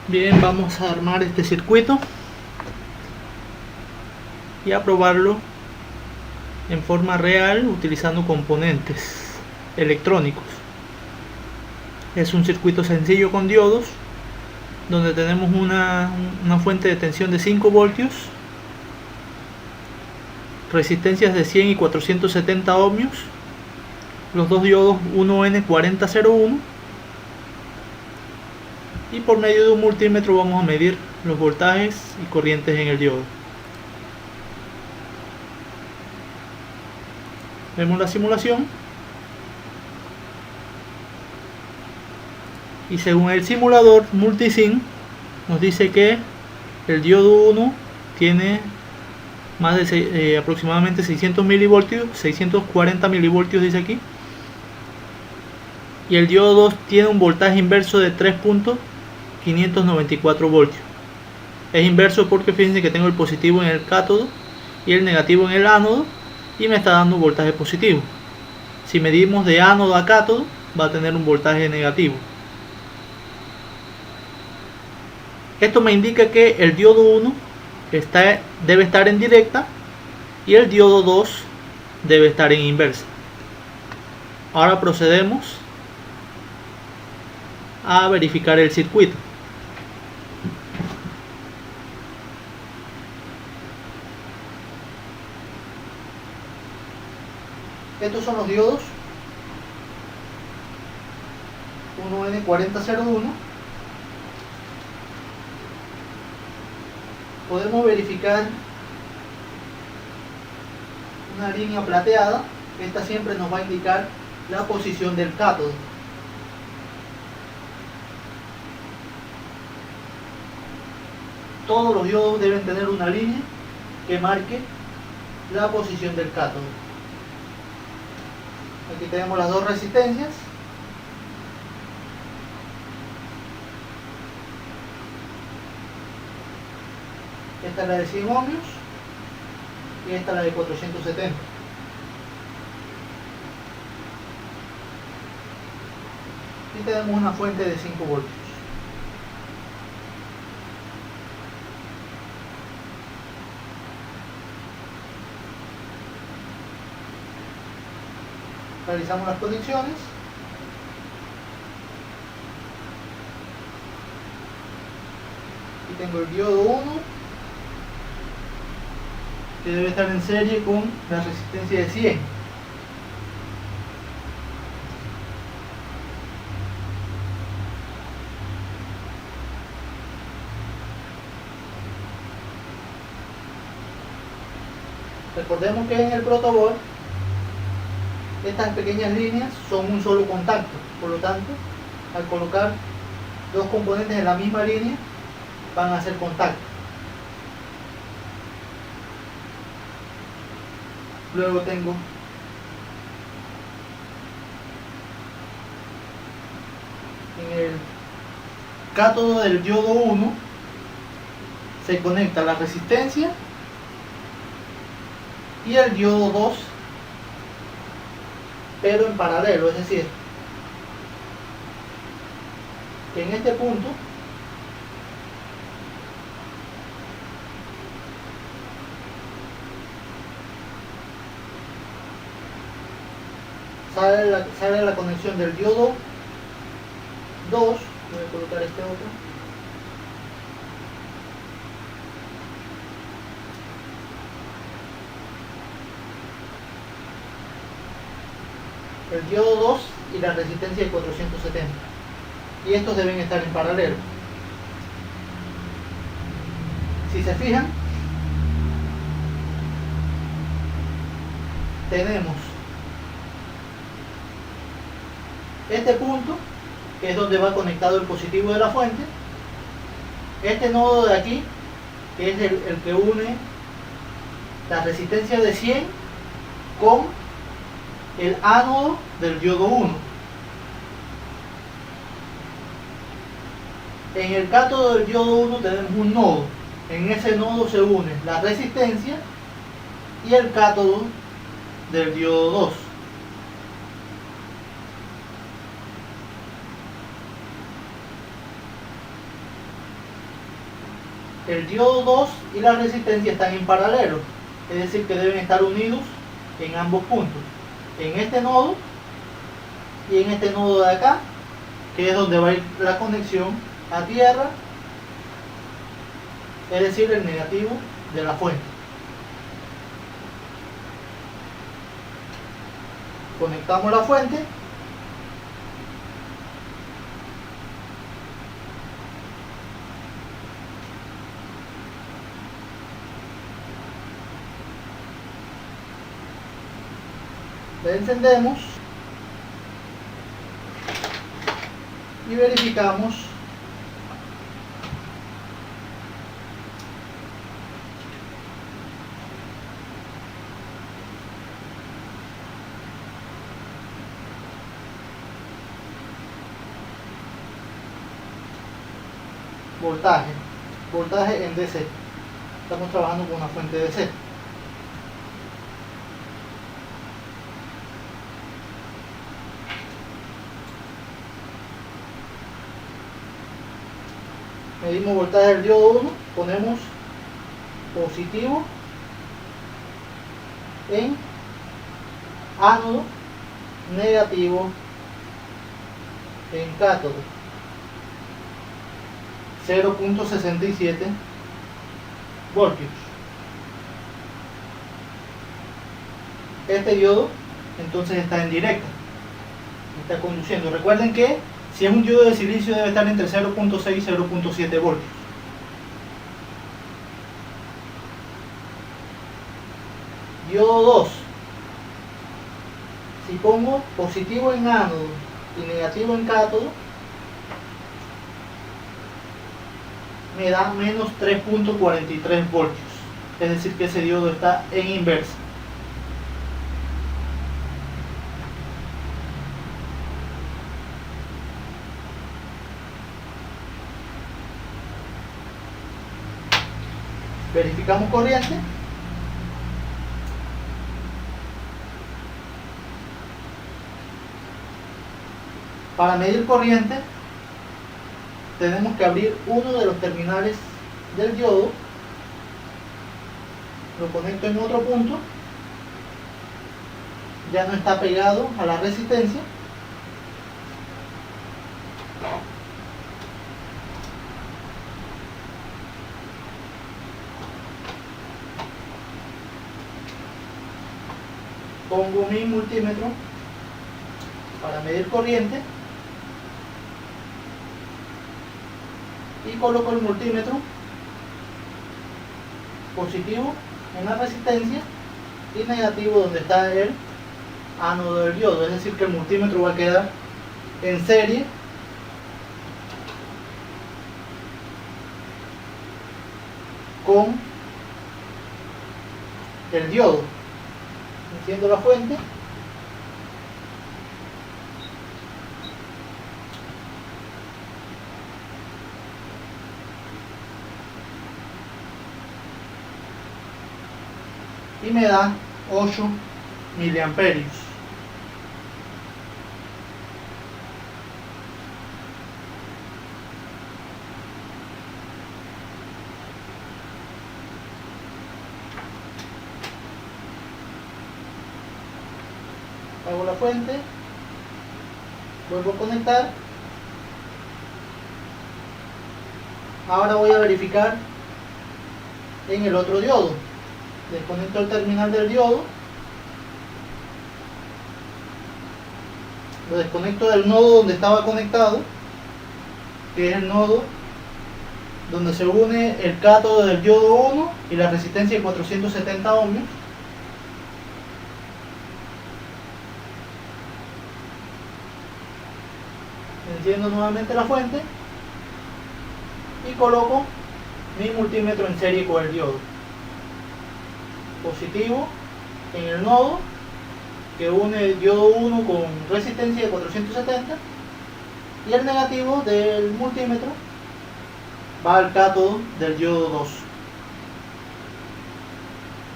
Bien, vamos a armar este circuito y a probarlo en forma real utilizando componentes electrónicos. Es un circuito sencillo con diodos donde tenemos una fuente de tensión de 5 voltios, resistencias de 100 y 470 ohmios, los dos diodos 1N4001, y por medio de un multímetro vamos a medir los voltajes y corrientes en el diodo. Vemos la simulación y según el simulador Multisim nos dice que el diodo 1 tiene más de aproximadamente 600 milivoltios, 640 milivoltios dice aquí, y el diodo 2 tiene un voltaje inverso de 3.594 voltios. Es inverso porque fíjense que tengo el positivo en el cátodo y el negativo en el ánodo y me está dando un voltaje positivo. Si medimos de ánodo a cátodo va a tener un voltaje negativo. Esto me indica que el diodo 1 debe estar en directa y el diodo 2 debe estar en inversa. Ahora procedemos a verificar el circuito. Estos son los diodos 1N4001. Podemos verificar una línea plateada. Esta siempre nos va a indicar la posición del cátodo. Todos los diodos deben tener una línea que marque la posición del cátodo. Aquí tenemos las dos resistencias. Esta es la de 100 ohmios y esta es la de 470. Y tenemos una fuente de 5 voltios. Realizamos las conexiones. Aquí tengo el diodo 1 que debe estar en serie con la resistencia de 100. Recordemos que en el protoboard estas pequeñas líneas son un solo contacto, por lo tanto, al colocar dos componentes en la misma línea van a hacer contacto. Luego tengo en el cátodo del diodo 1 se conecta la resistencia y el diodo 2, pero en paralelo, es decir, que en este punto sale la conexión del diodo 2. Voy a colocar este otro. El diodo 2 y la resistencia de 470, y estos deben estar en paralelo. Si se fijan, tenemos este punto que es donde va conectado el positivo de la fuente, este nodo de aquí que es el que une la resistencia de 100 con el ánodo del diodo 1. En el cátodo del diodo 1 tenemos un nodo. En ese nodo se une la resistencia y el cátodo del diodo 2. el diodo 2 y la resistencia están en paralelo, es decir que deben estar unidos en ambos puntos, en este nodo y en este nodo de acá, que es donde va a ir la conexión a tierra, es decir, el negativo de la fuente. Conectamos la fuente. La encendemos y verificamos voltaje en DC. Estamos trabajando con una fuente DC. Medimos voltaje del diodo 1, ponemos positivo en ánodo, negativo en cátodo. 0.67 voltios. Este diodo entonces está en directa, está conduciendo. Recuerden que si es un diodo de silicio debe estar entre 0.6 y 0.7 voltios. Diodo 2. Si pongo positivo en ánodo y negativo en cátodo, me da menos 3.43 voltios. Es decir que ese diodo está en inversa. Verificamos corriente. Para medir corriente tenemos que abrir uno de los terminales del diodo, lo conecto en otro punto, ya no está pegado a la resistencia. Pongo mi multímetro para medir corriente y coloco el multímetro positivo en la resistencia y negativo donde está el ánodo del diodo, es decir que el multímetro va a quedar en serie con el diodo. Enciendo la fuente. Y me da 8 miliamperios. Hago la fuente, vuelvo a conectar. Ahora voy a verificar en el otro diodo. Desconecto el terminal del diodo, lo desconecto del nodo donde estaba conectado, que es el nodo donde se une el cátodo del diodo 1 y la resistencia de 470 ohmios. Enciendo nuevamente la fuente y coloco mi multímetro en serie con el diodo. Positivo en el nodo que une el diodo 1 con resistencia de 470 y el negativo del multímetro va al cátodo del diodo 2.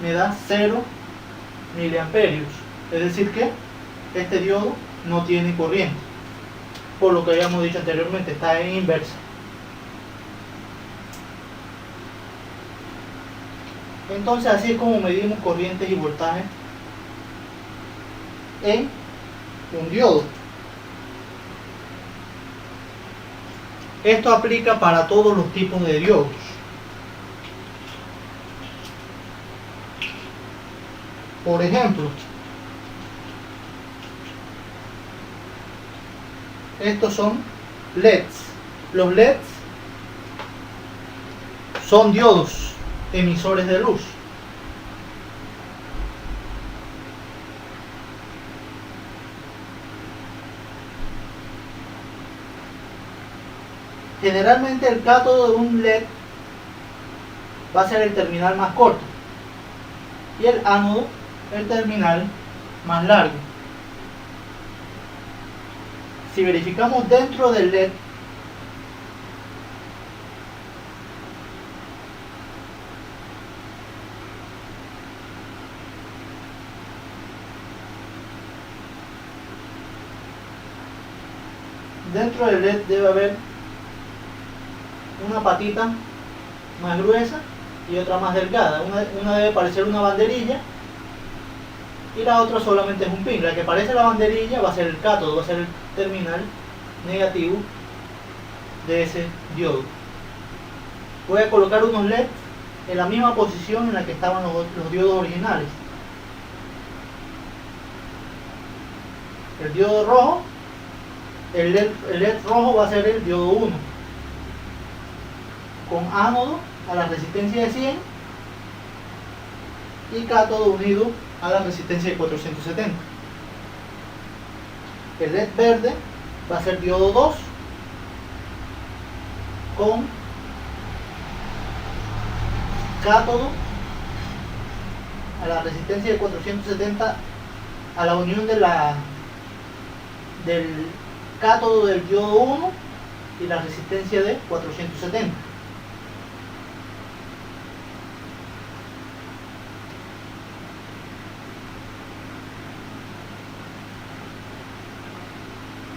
Me da 0 miliamperios, es decir que este diodo no tiene corriente, por lo que habíamos dicho anteriormente, está en inversa. Entonces así es como medimos corrientes y voltajes en un diodo. Esto aplica para todos los tipos de diodos. Por ejemplo, estos son LEDs. Los LEDs son diodos emisores de luz. Generalmente el cátodo de un LED va a ser el terminal más corto y el ánodo el terminal más largo. Si verificamos dentro del LED, debe haber una patita más gruesa y otra más delgada. Una debe parecer una banderilla y la otra solamente es un pin. La que parece la banderilla va a ser el cátodo, va a ser el terminal negativo de ese diodo. Voy a colocar unos LEDs en la misma posición en la que estaban los diodos originales. El diodo rojo, el LED rojo va a ser el diodo 1, con ánodo a la resistencia de 100 y cátodo unido a la resistencia de 470. El LED verde va a ser diodo 2 con cátodo a la resistencia de 470 a la unión del cátodo del diodo 1 y la resistencia de 470.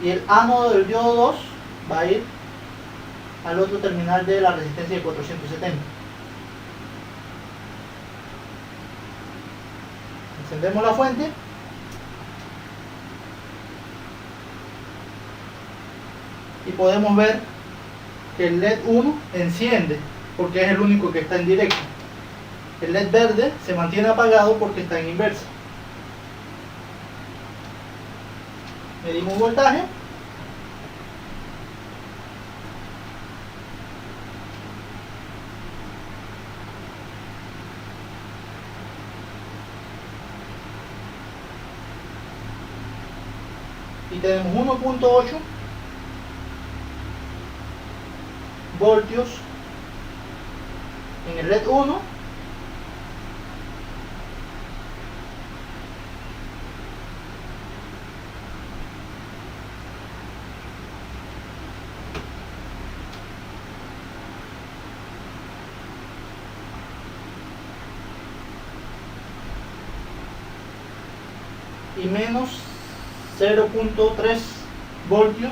Y el ánodo del diodo 2 va a ir al otro terminal de la resistencia de 470. Encendemos la fuente y podemos ver que el LED 1 enciende porque es el único que está en directo. El LED verde se mantiene apagado porque está en inversa. Medimos voltaje. Y tenemos 1.8 voltios en el LED 1 y menos 0.3 voltios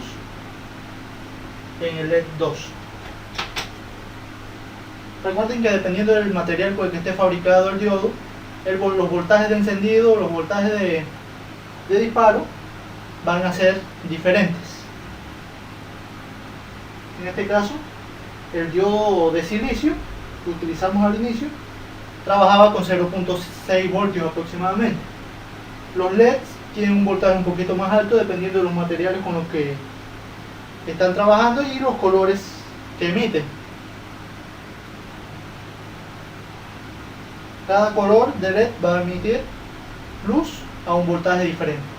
en el LED 2. Recuerden que dependiendo del material con el que esté fabricado el diodo, los voltajes de encendido, los voltajes de disparo van a ser diferentes. En este caso, el diodo de silicio que utilizamos al inicio trabajaba con 0.6 voltios aproximadamente. Los LEDs tienen un voltaje un poquito más alto dependiendo de los materiales con los que están trabajando y los colores que emiten. Cada color de LED va a emitir luz a un voltaje diferente.